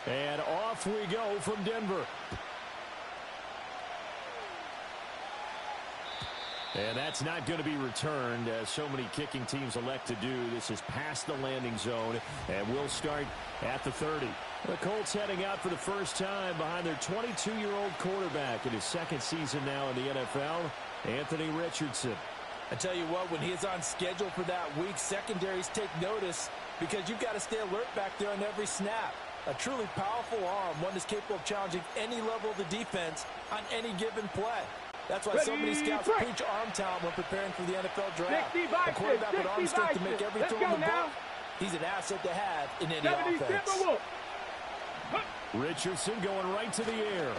And off we go from Denver. And that's not going to be returned, as so many kicking teams elect to do. This is past the landing zone, and we'll start at the 30. The Colts heading out for the first time behind their 22-year-old quarterback in his second season now in the NFL, Anthony Richardson. I tell you what, when he is on schedule for that week, secondaries take notice because you've got to stay alert back there on every snap. A truly powerful arm, one that's capable of challenging any level of the defense on any given play. That's why so many scouts preach arm talent when preparing for the NFL draft. A quarterback with arm strength to make every throw in the book, he's an asset to have in any offense. Richardson going right to the air.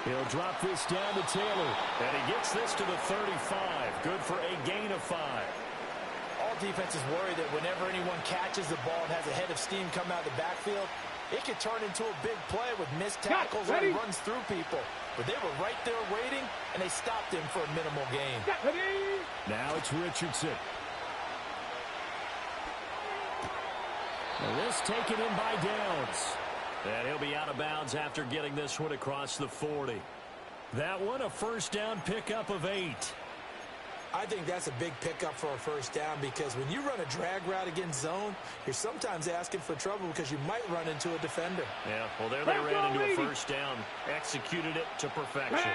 He'll drop this down to Taylor, and he gets this to the 35. Good for a gain of 5. All defenses worry that whenever anyone catches the ball and has a head of steam come out of the backfield, it could turn into a big play with missed tackles or he runs through people. But they were right there waiting, and they stopped him for a minimal gain. Now it's Richardson. And this taken in by Downs. And he'll be out of bounds after getting this one across the 40. That one a first down pickup of 8. I think that's a big pickup for a first down because when you run a drag route against zone, you're sometimes asking for trouble because you might run into a defender. Yeah, well, there they ran into a first down. Executed it to perfection.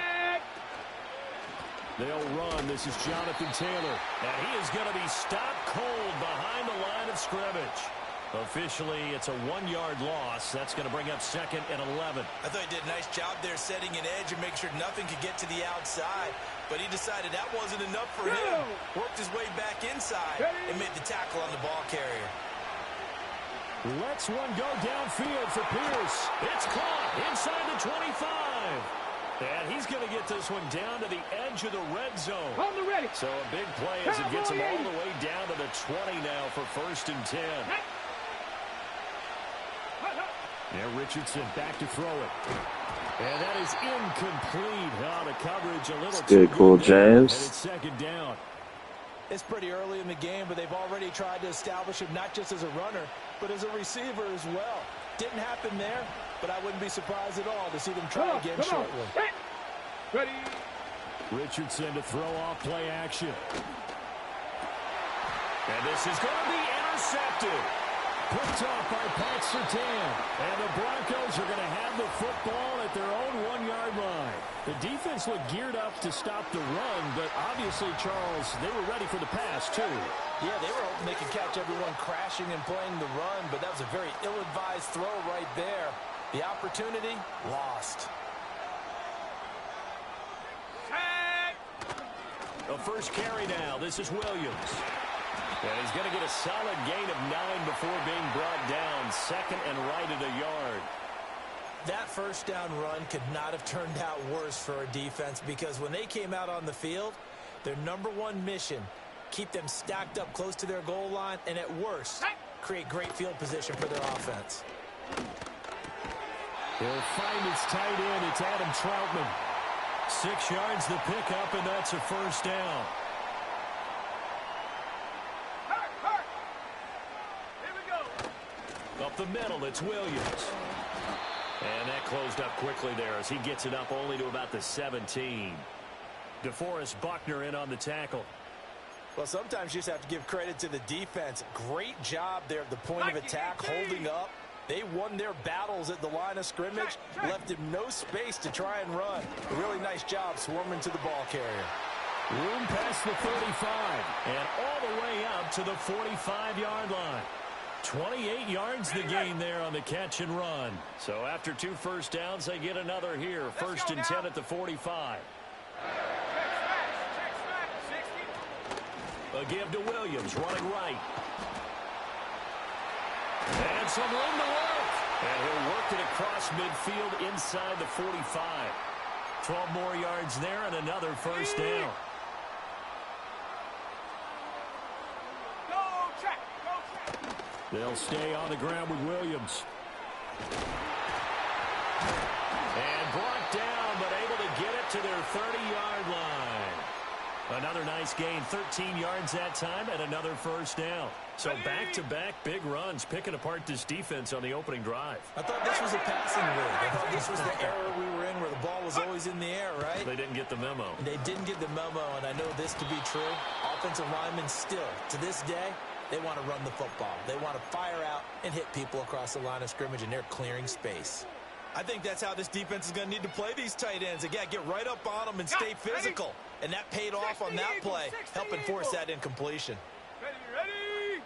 They'll run. This is Jonathan Taylor. And he is going to be stopped cold behind the line of scrimmage. Officially, it's a 1-yard loss. That's going to bring up second and 11. I thought he did a nice job there setting an edge and make sure nothing could get to the outside. But he decided that wasn't enough for him. Worked his way back inside and made the tackle on the ball carrier. Lets one go downfield for Pierce. It's caught inside the 25. And he's going to get this one down to the edge of the red zone. So a big play as it gets him all the way down to the 20 now for first and 10. Yeah, Richardson back to throw it. And that is incomplete. Oh, the coverage a little too good call, James. And it's second down. It's pretty early in the game, but they've already tried to establish him not just as a runner, but as a receiver as well. Didn't happen there, but I wouldn't be surprised at all to see them try again shortly. Ready. Richardson to throw off play action. And this is going to be intercepted. Picked off by Pat Surtain. And the Broncos are going to have the football at their own 1-yard line. The defense looked geared up to stop the run, but obviously, Charles, they were ready for the pass, too. Yeah, they were hoping they could catch everyone crashing and playing the run, but that was a very ill-advised throw right there. The opportunity, lost. The first carry now. This is Williams. And he's going to get a solid gain of 9 before being brought down. Second and right at a yard. That first down run could not have turned out worse for a defense because when they came out on the field, their number one mission, keep them stacked up close to their goal line, and at worst, create great field position for their offense. He'll find his tight end. It's Adam Troutman. 6 yards the pickup, and that's a first down. Up the middle, it's Williams. And that closed up quickly there as he gets it up only to about the 17. DeForest Buckner in on the tackle. Well, sometimes you just have to give credit to the defense. Great job there at the point of attack, holding up. They won their battles at the line of scrimmage, left him no space to try and run. A really nice job swarming to the ball carrier. Room past the 35 and all the way up to the 45-yard line. 28 yards the gain there on the catch and run. So after 2 first downs, they get another here. First and 10 at the 45. A give to Williams, running right. And some room to work. And he'll work it across midfield inside the 45. 12 more yards there and another first down. They'll stay on the ground with Williams. And brought down, but able to get it to their 30-yard line. Another nice gain, 13 yards that time, and another first down. So back-to-back big runs, picking apart this defense on the opening drive. I thought this was a passing rig. I thought this was the era we were in where the ball was always in the air, right? They didn't get the memo. They didn't get the memo, and I know this to be true. Offensive linemen still, to this day, they want to run the football. They want to fire out and hit people across the line of scrimmage, and they're clearing space. I think that's how this defense is going to need to play these tight ends. They got to get right up on them and stay physical. And that paid off on that play, helping force that incompletion. Ready.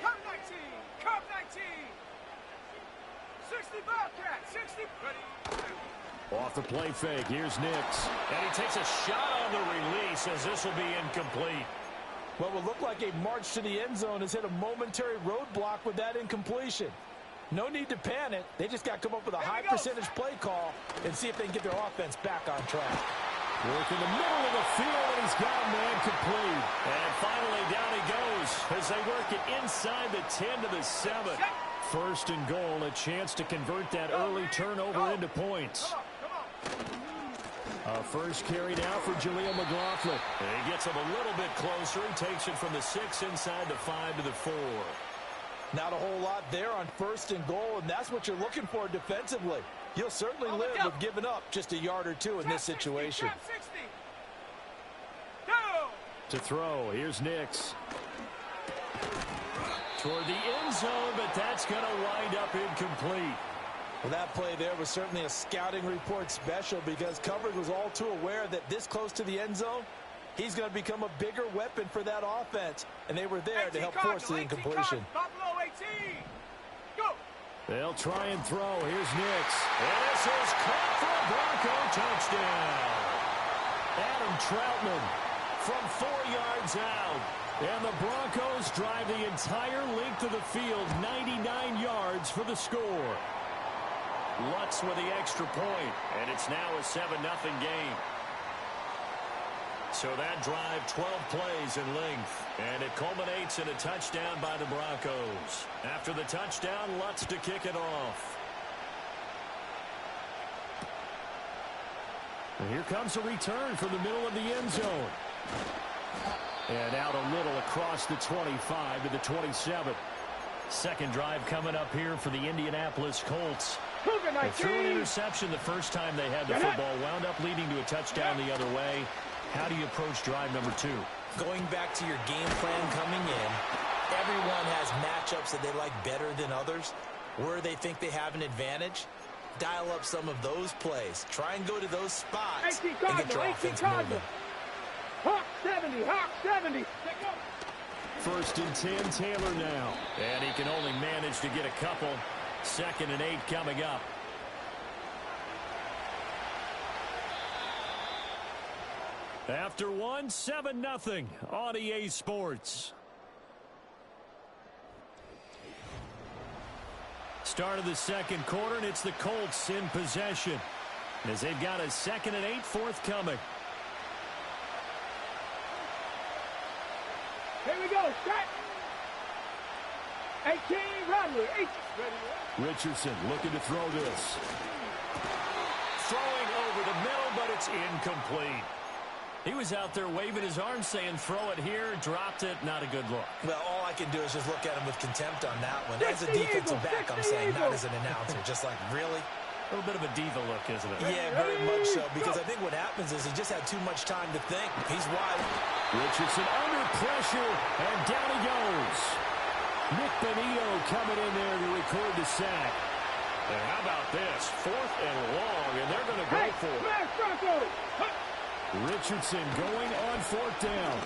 Come 19. Come 19. 60 Bobcat. 60. Ready. Off the play fake, here's Nix. And he takes a shot on the release as this will be incomplete. What will look like a march to the end zone has hit a momentary roadblock with that incompletion. No need to panic. They just got to come up with a high percentage play call and see if they can get their offense back on track. Work in the middle of the field, and he's got a man complete. And finally, down he goes as they work it inside the 10 to the 7. First and goal, a chance to convert that early turnover into points. First carry now for Jaleel McLaughlin. And he gets him a little bit closer. He takes it from the 6 inside the 5 to the 4. Not a whole lot there on first and goal, and that's what you're looking for defensively. You'll certainly live with giving up just a yard or two in this situation. To throw, here's Nix. Toward the end zone, but that's going to wind up incomplete. Well, that play there was certainly a scouting report special because coverage was all too aware that this close to the end zone, he's going to become a bigger weapon for that offense, and they were there to help force the incompletion. They'll try and throw. Here's Nix. And this is caught for a Bronco touchdown. Adam Troutman from 4 yards out. And the Broncos drive the entire length of the field, 99 yards for the score. Lutz with the extra point, and it's now a 7-0 game. So that drive, 12 plays in length, and it culminates in a touchdown by the Broncos. After the touchdown, Lutz to kick it off. And here comes a return from the middle of the end zone. And out a little across the 25 to the 27. Second drive coming up here for the Indianapolis Colts. They threw an interception the first time they had the football, wound up leading to a touchdown the other way. How do you approach drive number 2? Going back to your game plan coming in, everyone has matchups that they like better than others. Where they think they have an advantage, dial up some of those plays. Try and go to those spots and get your offense moving. Hawk 70, Hawk 70. First and 10, Taylor now. And he can only manage to get a couple. 2nd and 8 coming up. After one, 7-0 on EA Sports. Start of the second quarter, and it's the Colts in possession as they've got a 2nd and 8 forthcoming. Here we go, set. 18, Rodley, 8. Richardson looking to throw this. Throwing over the middle, but it's incomplete. He was out there waving his arms saying, throw it here, dropped it, not a good look. Well, all I can do is just look at him with contempt on that one. As a defensive back, I'm saying, not as an announcer. Just like, really? A little bit of a diva look, isn't it? Yeah, very much so, because I think what happens is he just had too much time to think. He's wide. Richardson under pressure, and down he goes. Nick Benito coming in there to record the sack. And how about this? 4th and long, and they're going to go for it. Richardson going on 4th down.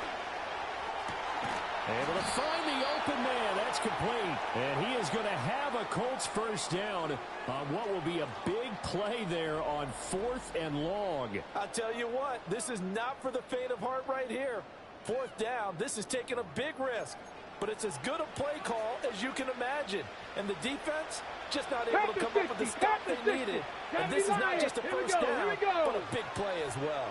Able to find the open man. That's complete. And he is going to have a Colts first down on what will be a big play there on 4th and long. I'll tell you what, this is not for the faint of heart right here. 4th down, this is taking a big risk. But it's as good a play call as you can imagine. And the defense just not able to come up with the stop they needed. And this is not just a first down, but a big play as well.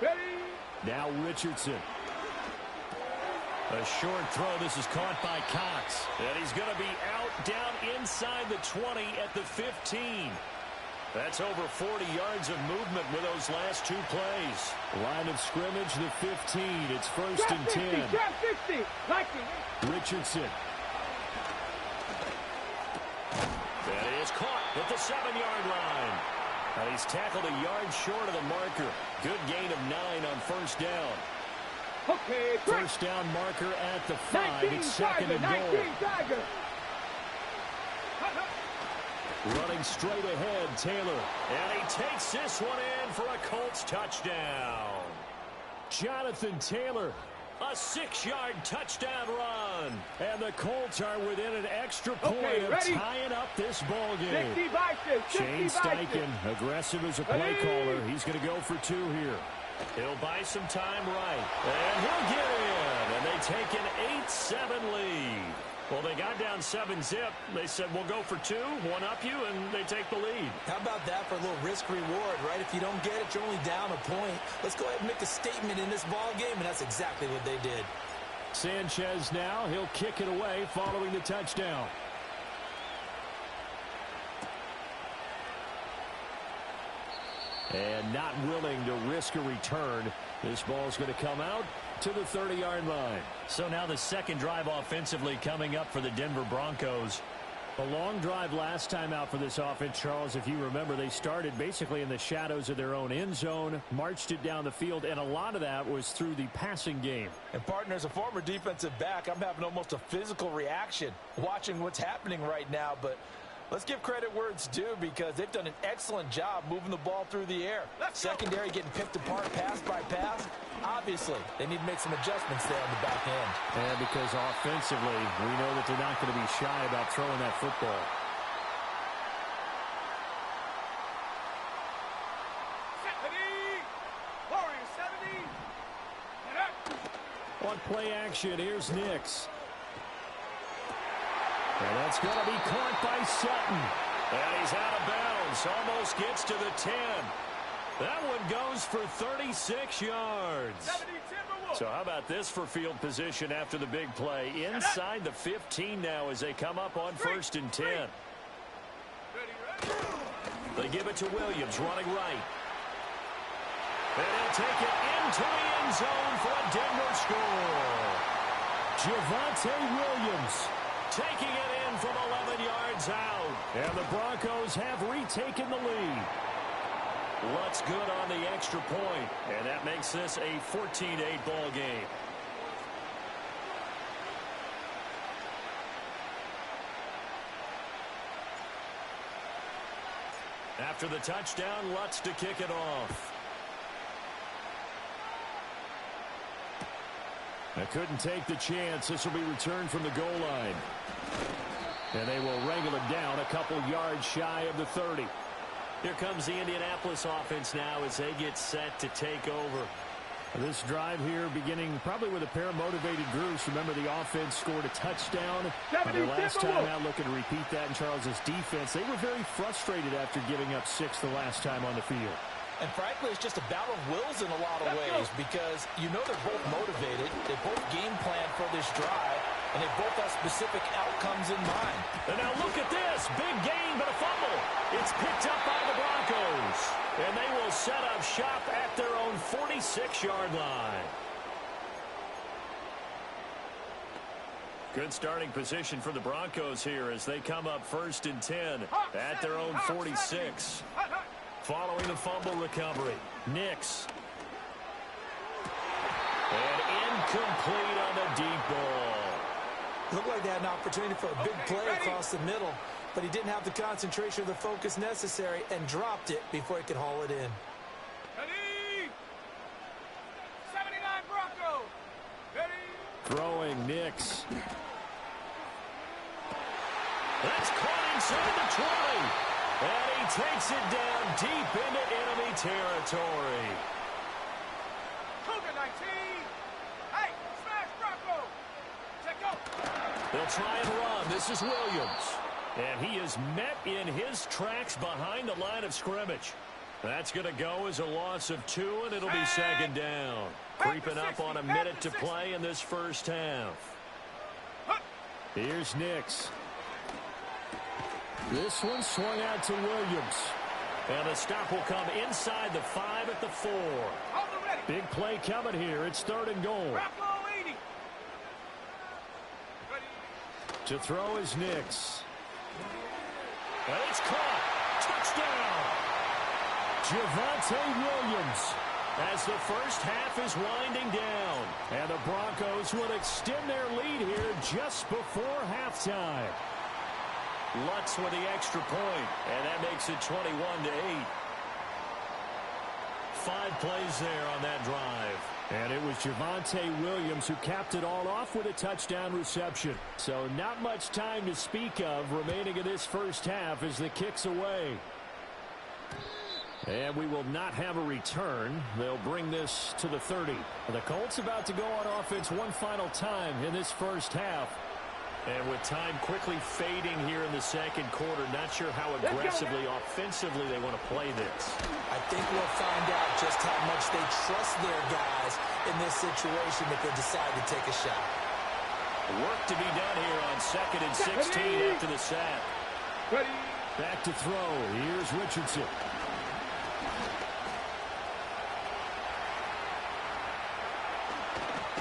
Ready? Now Richardson. A short throw. This is caught by Cox. And he's going to be out down inside the 20 at the 15. That's over 40 yards of movement with those last 2 plays. Line of scrimmage, the 15. It's first and 10. Trap 60. Richardson. That is caught at the 7-yard line. And he's tackled a yard short of the marker. Good gain of 9 on first down. Okay, first down marker at the 5. It's second and goal. Running straight ahead, Taylor. And he takes this one in for a Colts touchdown. Jonathan Taylor, a 6-yard touchdown run. And the Colts are within an extra point of tying up this ball game. Shane Steichen, aggressive as a play caller. He's going to go for 2 here. He'll buy some time right. And he'll get in. And they take an 8-7 lead. Well, they got down 7-zip. They said, we'll go for 2, 1 up you, and they take the lead. How about that for a little risk-reward, right? If you don't get it, you're only down a point. Let's go ahead and make a statement in this ball game, and that's exactly what they did. Sanchez now. He'll kick it away following the touchdown. And not willing to risk a return. This ball's going to come out to the 30-yard line. So now the second drive offensively coming up for the Denver Broncos. A long drive last time out for this offense, Charles. If you remember, they started basically in the shadows of their own end zone, marched it down the field, and a lot of that was through the passing game. And, partner, as a former defensive back, I'm having almost a physical reaction watching what's happening right now, but let's give credit where it's due because they've done an excellent job moving the ball through the air. Secondary getting picked apart pass by pass. Obviously, they need to make some adjustments there on the back end. And because offensively, we know that they're not going to be shy about throwing that football. On play action, here's Nix. And that's going to be caught by Sutton. And he's out of bounds. Almost gets to the 10. That one goes for 36 yards. So how about this for field position after the big play? Inside the 15 now as they come up on first and 10. They give it to Williams running right. And he'll take it into the end zone for a Denver score. Javonte Williams taking it in from 11 yards out. And the Broncos have retaken the lead. Lutz good on the extra point. And that makes this a 14-8 ball game. After the touchdown, Lutz to kick it off. I couldn't take the chance. This will be returned from the goal line. And they will wrangle it down a couple yards shy of the 30. Here comes the Indianapolis offense now as they get set to take over. This drive here beginning probably with a pair of motivated groups. Remember, the offense scored a touchdown. Their last time out, looking to repeat that in Charles's defense. They were very frustrated after giving up 6 the last time on the field. And frankly, it's just a battle of wills in a lot of ways because you know they're both motivated. They both game plan for this drive, and they both have specific outcomes in mind. And now look at this. Big gain, but a fumble. It's picked up by the Broncos. And they will set up shop at their own 46-yard line. Good starting position for the Broncos here as they come up first and 10 at their own 46. Following the fumble recovery, Nix. And incomplete on the deep ball. Looked like they had an opportunity for a big play across the middle, but he didn't have the concentration or the focus necessary and dropped it before he could haul it in. Ready? 79 Broncos. Ready? Throwing Nix. That's caught inside the 20. And he takes it down deep into enemy territory. Cougar 19. Hey, smash Bronco. Check out. They'll try and run. This is Williams. And he is met in his tracks behind the line of scrimmage. That's going to go as a loss of 2, and it'll be second down. Creeping up on a minute to play in this first half. Here's Nix. This one swung out to Williams. And the stop will come inside the 5 at the 4. Big play coming here. It's 3rd and goal. To throw is Nix. And it's caught. Touchdown. Javonte Williams. As the first half is winding down. And the Broncos will extend their lead here just before halftime. Lutz with the extra point, and that makes it 21-8. 5 plays there on that drive. And it was Javonte Williams who capped it all off with a touchdown reception. So not much time to speak of remaining in this first half as the kick's away. And we will not have a return. They'll bring this to the 30. The Colts about to go on offense one final time in this first half. And with time quickly fading here in the second quarter, not sure how aggressively, offensively they want to play this. I think we'll find out just how much they trust their guys in this situation if they decide to take a shot. Work to be done here on 2nd and 16 after the sack. Back to throw. Here's Richardson.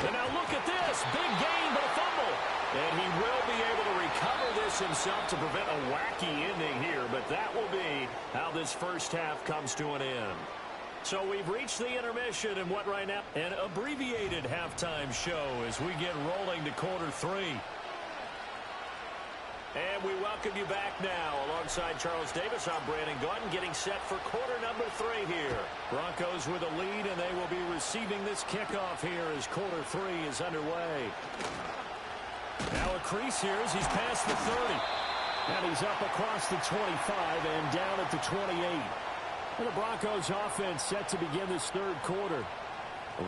And now look at this. Big gain, but a fumble. And he will be able to recover this himself to prevent a wacky ending here. But that will be how this first half comes to an end. So we've reached the intermission in what right now? An abbreviated halftime show as we get rolling to quarter 3. And we welcome you back now. Alongside Charles Davis, I'm Brandon Gordon, getting set for quarter number 3 here. Broncos with a lead, and they will be receiving this kickoff here as quarter 3 is underway. Now a crease here as he's past the 30. And he's up across the 25 and down at the 28. And the Broncos offense set to begin this 3rd quarter.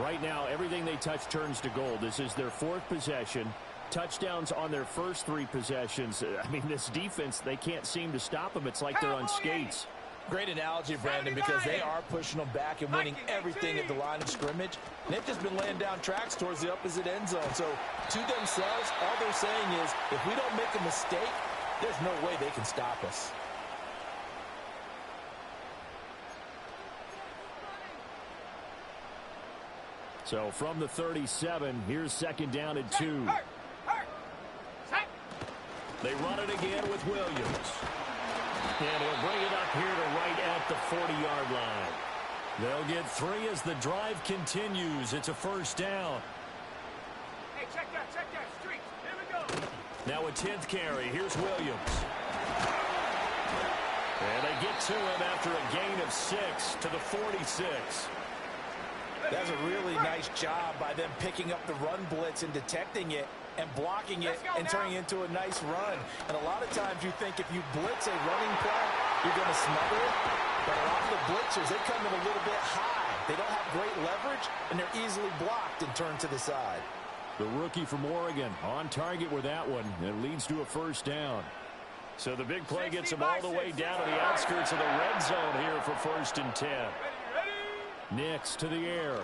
Right now, everything they touch turns to gold. This is their 4th possession. Touchdowns on their first 3 possessions. I mean, this defense, they can't seem to stop them. It's like they're on skates. Great analogy, Brandon, because they are pushing them back and winning everything at the line of scrimmage. And they've just been laying down tracks towards the opposite end zone. So, to themselves, all they're saying is, if we don't make a mistake, there's no way they can stop us. So, from the 37, here's 2nd down and 2. They run it again with Williams. And he'll bring it up here to right at the 40-yard line. They'll get 3 as the drive continues. It's a 1st down. Hey, check that, street. Here we go. Now a 10th carry. Here's Williams. And they get to him after a gain of 6 to the 46. That's a really nice job by them picking up the run blitz and detecting it and blocking it and turning it into a nice run. And a lot of times you think if you blitz a running play, you're going to smother it. But a lot of the blitzers, they come in a little bit high. They don't have great leverage, and they're easily blocked and turned to the side. The rookie from Oregon on target with that one. It leads to a 1st down. So the big play gets him all the way down to the outskirts of the red zone here for 1st and 10. Nix to the air.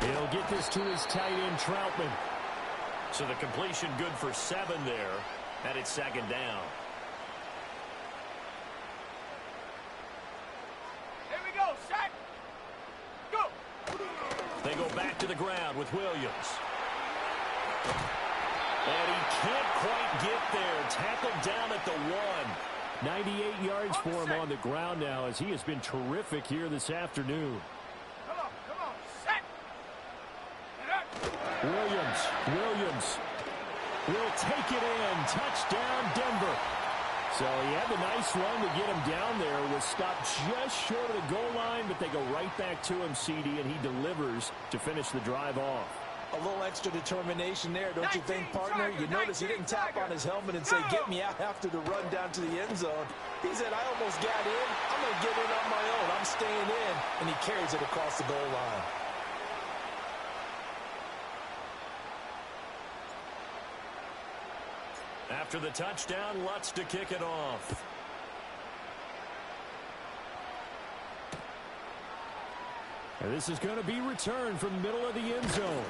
He'll get this to his tight end, Troutman. So the completion good for 7 there. And it's 2nd down. Here we go, set. Go. They go back to the ground with Williams. And he can't quite get there. Tackled down at the 1. 98 yards for him on the ground now as he has been terrific here this afternoon. Come on, set. Williams will take it in. Touchdown, Denver. So he had the nice run to get him down there. Was stopped just short of the goal line, but they go right back to him, CD, and he delivers to finish the drive off. A little extra determination there, don't you think, partner? You notice he didn't tap on his helmet and say, get me out after the run down to the end zone. He said, I almost got in. I'm going to get in on my own. I'm staying in. And he carries it across the goal line. After the touchdown, Lutz to kick it off. And this is going to be returned from the middle of the end zone.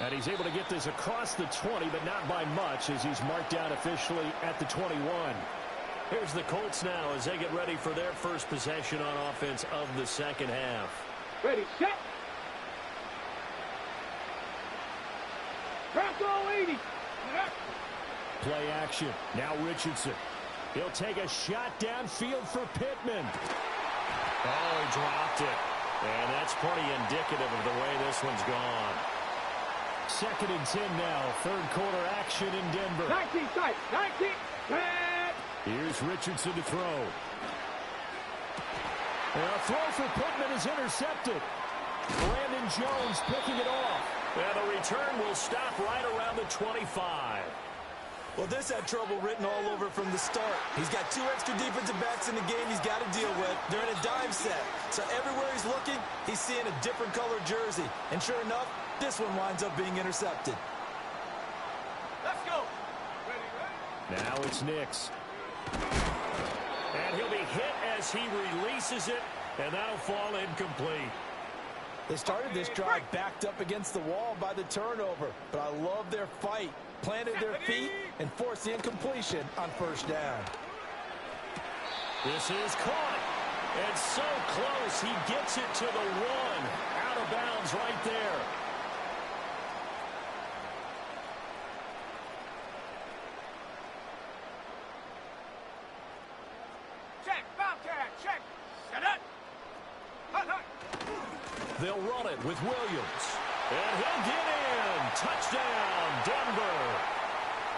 And he's able to get this across the 20, but not by much as he's marked down officially at the 21. Here's the Colts now as they get ready for their first possession on offense of the second half. Ready, set. Bronco 80. Play action. Now Richardson. He'll take a shot downfield for Pittman. Oh, he dropped it. And that's pretty indicative of the way this one's gone. 2nd and 10 now. Third quarter action in Denver. 19 tight. 19. Here's Richardson to throw. And a throw for Pittman is intercepted. Brandon Jones picking it off. And the return will stop right around the 25. Well, this had trouble written all over from the start. He's got 2 extra defensive backs in the game he's got to deal with. They're in a dime set. So everywhere he's looking, he's seeing a different color jersey. And sure enough, this one winds up being intercepted. Let's go. Ready. Now it's Nix. And he'll be hit as he releases it. And that'll fall incomplete. They started this drive backed up against the wall by the turnover. But I love their fight. Planted their feet and forced the incompletion on first down. This is caught. And so close. He gets it to the 1. Out of bounds right there. Check. Bobcat. Check. Set up. Hut, hut. They'll run it with Williams. And he'll get in. Touchdown, Denver.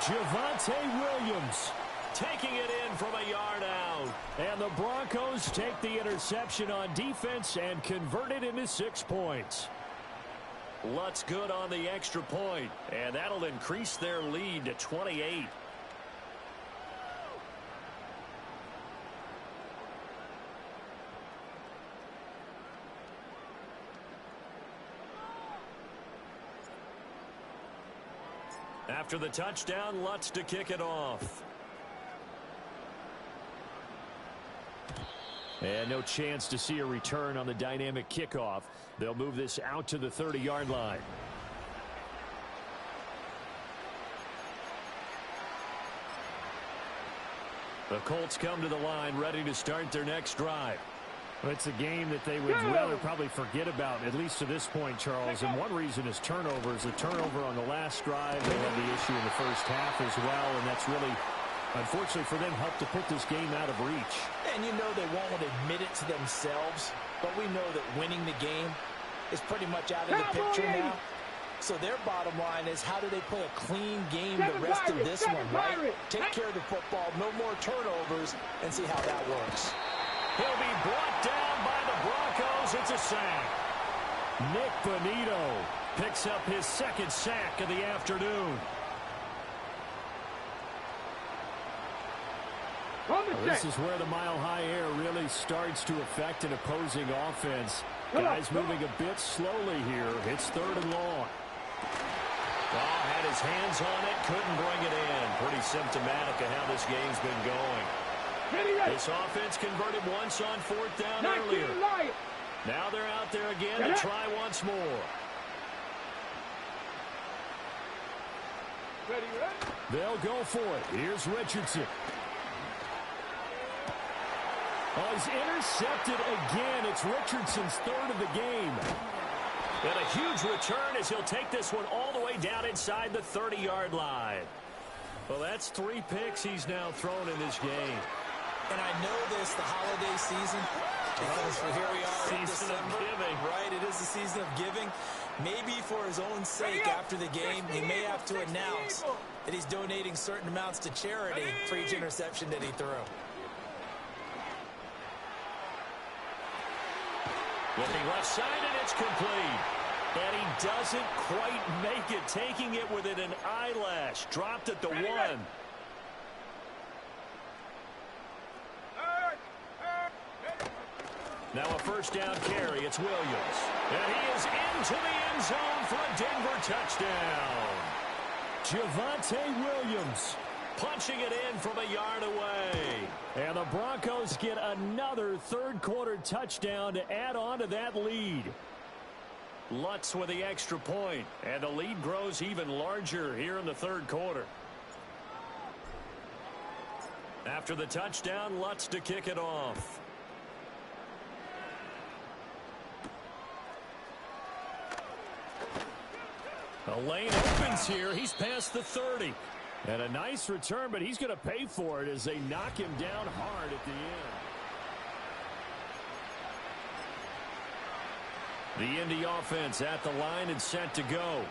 Javonte Williams taking it in from a yard out. And the Broncos take the interception on defense and convert it into 6 points. Lutz good on the extra point. And that'll increase their lead to 28. After the touchdown, Lutz to kick it off. And no chance to see a return on the dynamic kickoff. They'll move this out to the 30-yard line. The Colts come to the line ready to start their next drive. Well, it's a game that they would rather probably forget about, at least to this point, Charles. And one reason is turnovers. The turnover on the last drive, they had the issue in the first half as well, and that's really, unfortunately for them, helped to put this game out of reach. And you know they won't admit it to themselves, but we know that winning the game is pretty much out of the picture now. So their bottom line is, how do they play a clean game the rest of this one, right? Take care of the football, no more turnovers, and see how that works. He'll be brought down by the Broncos. It's a sack. Nick Bonito picks up his 2nd sack of the afternoon. Well, this is where the mile-high air really starts to affect an opposing offense. Guys moving a bit slowly here. It's 3rd and long. Oh, had his hands on it, couldn't bring it in. Pretty symptomatic of how this game's been going. This offense converted once on 4th down earlier. Now they're out there again to try once more. They'll go for it. Here's Richardson. Oh, he's intercepted again. It's Richardson's 3rd of the game. And a huge return as he'll take this one all the way down inside the 30-yard line. Well, that's 3 picks he's now thrown in this game. And I know this, the holiday season, because here we are in Season December. of giving. Right, it is the season of giving. Maybe for his own sake after the game, he may have to announce that he's donating certain amounts to charity for each interception that he threw. Looking left side, and it's complete. And he doesn't quite make it, taking it within an eyelash. Dropped at the 1. Now a first down carry. It's Williams. And he is into the end zone for a Denver touchdown. Javonte Williams punching it in from a yard away. And the Broncos get another 3rd quarter touchdown to add on to that lead. Lutz with the extra point. And the lead grows even larger here in the 3rd quarter. After the touchdown, Lutz to kick it off. A lane opens here. He's past the 30. And a nice return, but he's going to pay for it as they knock him down hard at the end. The Indy offense at the line and set to go.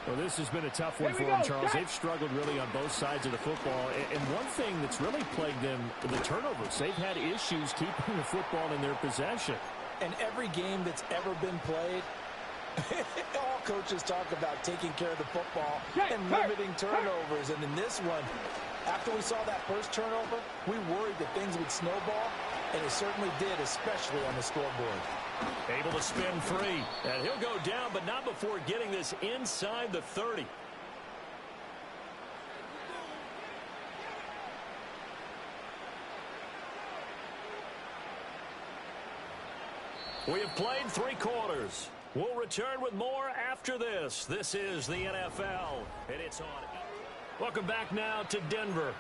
Well, this has been a tough one for them, Charles. They've struggled really on both sides of the football. And one thing that's really plagued them, the turnovers. They've had issues keeping the football in their possession. And every game that's ever been played, all coaches talk about taking care of the football and limiting turnovers. And in this one, after we saw that first turnover, we worried that things would snowball, and it certainly did, especially on the scoreboard. Able to spin free. And he'll go down, but not before getting this inside the 30. We have played 3 quarters. We'll return with more after this. This is the NFL, and it's on. Welcome back now to Denver.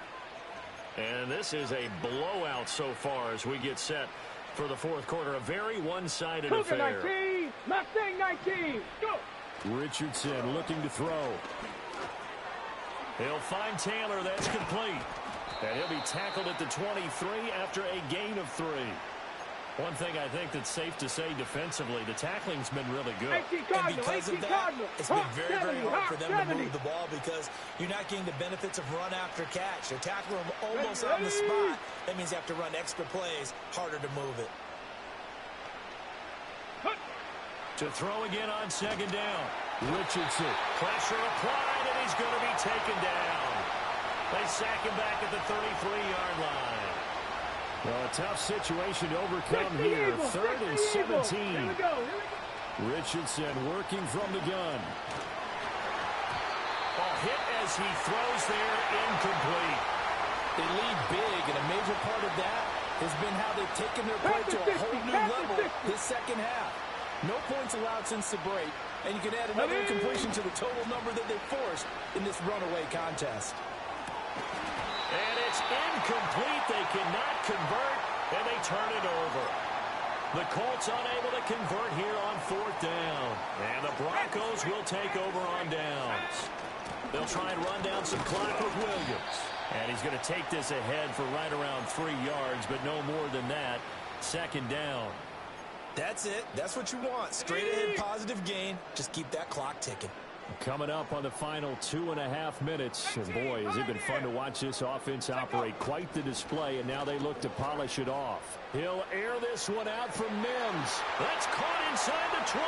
And this is a blowout so far as we get set for the fourth quarter. A very one-sided affair. 19, Mustang 19, go! Richardson looking to throw. He'll find Taylor. That's complete. And he'll be tackled at the 23 after a gain of 3. One thing I think that's safe to say defensively, the tackling's been really good. And because of that, it's been very, very hard for them to move the ball because you're not getting the benefits of run after catch. They're tackling them almost on the spot. That means you have to run extra plays, harder to move it. To throw again on second down. Richardson. Pressure applied, and he's going to be taken down. They sack him back at the 33-yard line. Well, a tough situation to overcome here. 3rd and 17. Richardson working from the gun. Ball hit as he throws there, incomplete. They lead big, and a major part of that has been how they've taken their play to a whole new level this second half. No points allowed since the break, and you can add another incompletion to the total number that they forced in this runaway contest. And it's incomplete. They cannot convert, and they turn it over. The Colts unable to convert here on 4th down. And the Broncos will take over on downs. They'll try and run down some clock with Williams. And he's going to take this ahead for right around 3 yards, but no more than that. 2nd down. That's it. That's what you want. Straight ahead positive gain. Just keep that clock ticking. Coming up on the final 2.5 minutes. And boy, has it been fun to watch this offense operate. Quite the display, and now they look to polish it off. He'll air this one out from Mims. That's caught inside the 20.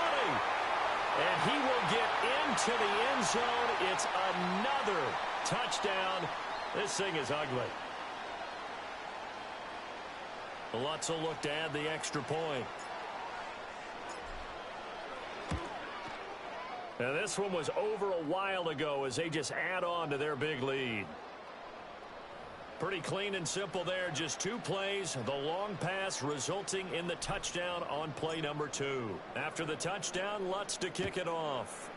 And he will get into the end zone. It's another touchdown. This thing is ugly. Lutz will look to add the extra point. Now this one was over a while ago as they just add on to their big lead. Pretty clean and simple there. Just 2 plays. The long pass resulting in the touchdown on play number 2. After the touchdown, Lutz to kick it off.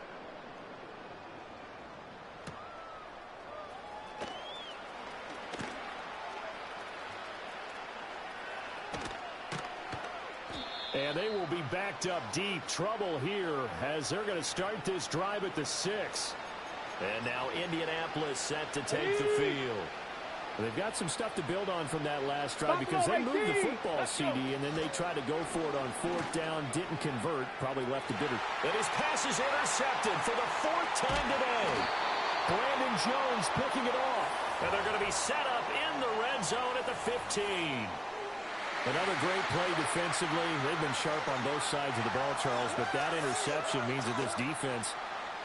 And they will be backed up deep. Trouble here as they're going to start this drive at the 6. And now Indianapolis set to take the field. They've got some stuff to build on from that last drive because they moved the football, CD, and then they tried to go for it on 4th down, didn't convert, probably left a bitter. And his pass is intercepted for the 4th time today. Brandon Jones picking it off. And they're going to be set up in the red zone at the 15. Another great play defensively. They've been sharp on both sides of the ball, Charles, but that interception means that this defense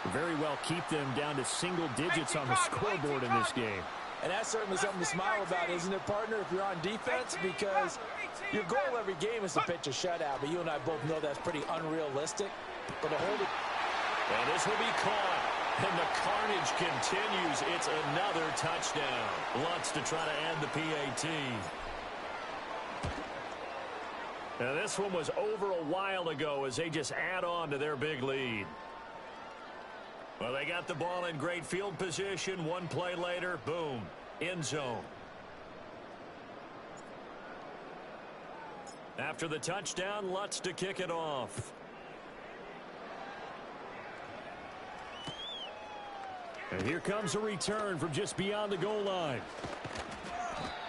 will very well keep them down to single digits on the scoreboard in this game. And that's certainly something to smile about, isn't it, partner, if you're on defense? Because your goal every game is to pitch a shutout, but you and I both know that's pretty unrealistic. But to hold it. And this will be caught. And the carnage continues. It's another touchdown. Lutz to try to add the PAT. Now this one was over a while ago as they just add on to their big lead. Well, they got the ball in great field position. 1 play later, boom, end zone. After the touchdown, Lutz to kick it off. And here comes a return from just beyond the goal line.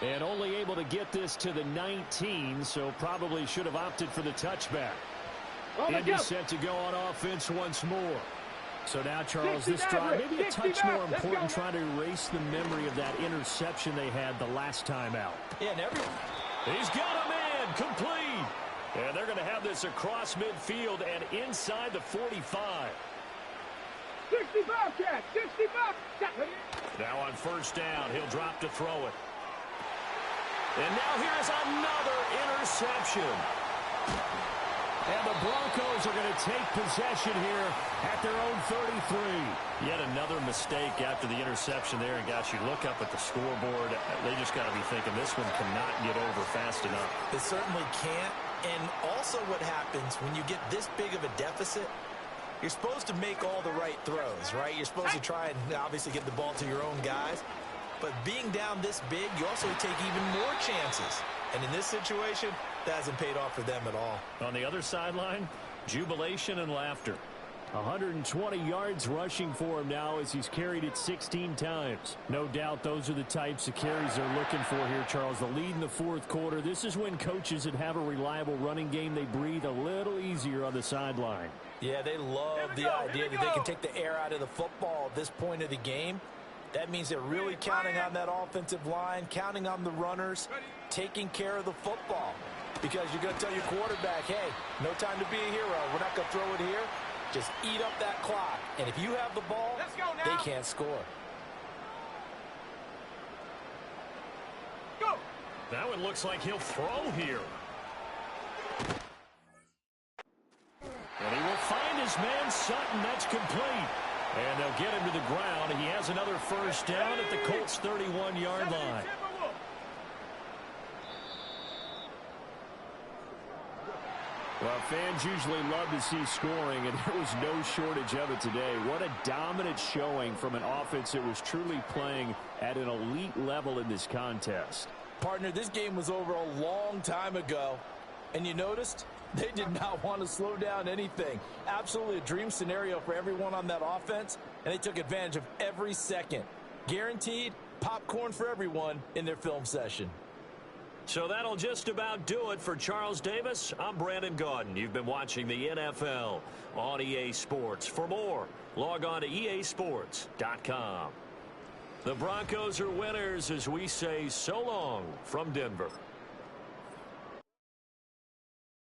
And only able to get this to the 19, so probably should have opted for the touchback. And he's set to go on offense once more. So now, Charles, this drive maybe a touch more important, trying to erase the memory of that interception they had the last time out. Yeah, and he's got a man complete. And they're going to have this across midfield and inside the 45. 65, Cat. 65. Now on first down, he'll drop to throw it. And now here's another interception. And the Broncos are going to take possession here at their own 33. Yet another mistake after the interception there. And, gosh, you look up at the scoreboard. They just got to be thinking this one cannot get over fast enough. It certainly can't. And also what happens when you get this big of a deficit, you're supposed to make all the right throws, right? You're supposed to try and obviously get the ball to your own guys. But being down this big, you also take even more chances. And in this situation, that hasn't paid off for them at all. On the other sideline, jubilation and laughter. 120 yards rushing for him now as he's carried it 16 times. No doubt those are the types of carries they're looking for here, Charles. The lead in the fourth quarter. This is when coaches that have a reliable running game, they breathe a little easier on the sideline. Yeah, they love the idea that they can take the air out of the football at this point of the game. That means they're really counting on that offensive line, counting on the runners, taking care of the football. Because you're going to tell your quarterback, hey, no time to be a hero. We're not going to throw it here. Just eat up that clock. And if you have the ball, they can't score. Go. That one looks like he'll throw here. And he will find his man Sutton. That's complete. And they'll get him to the ground. He has another first down at the Colts' 31-yard line. Well, fans usually love to see scoring, and there was no shortage of it today. What a dominant showing from an offense that was truly playing at an elite level in this contest. Partner, this game was over a long time ago, and you noticed they did not want to slow down anything. Absolutely a dream scenario for everyone on that offense, and they took advantage of every second. Guaranteed popcorn for everyone in their film session. So that'll just about do it for Charles Davis. I'm Brandon Gaudin. You've been watching the NFL on EA Sports. For more, log on to easports.com. The Broncos are winners as we say so long from Denver.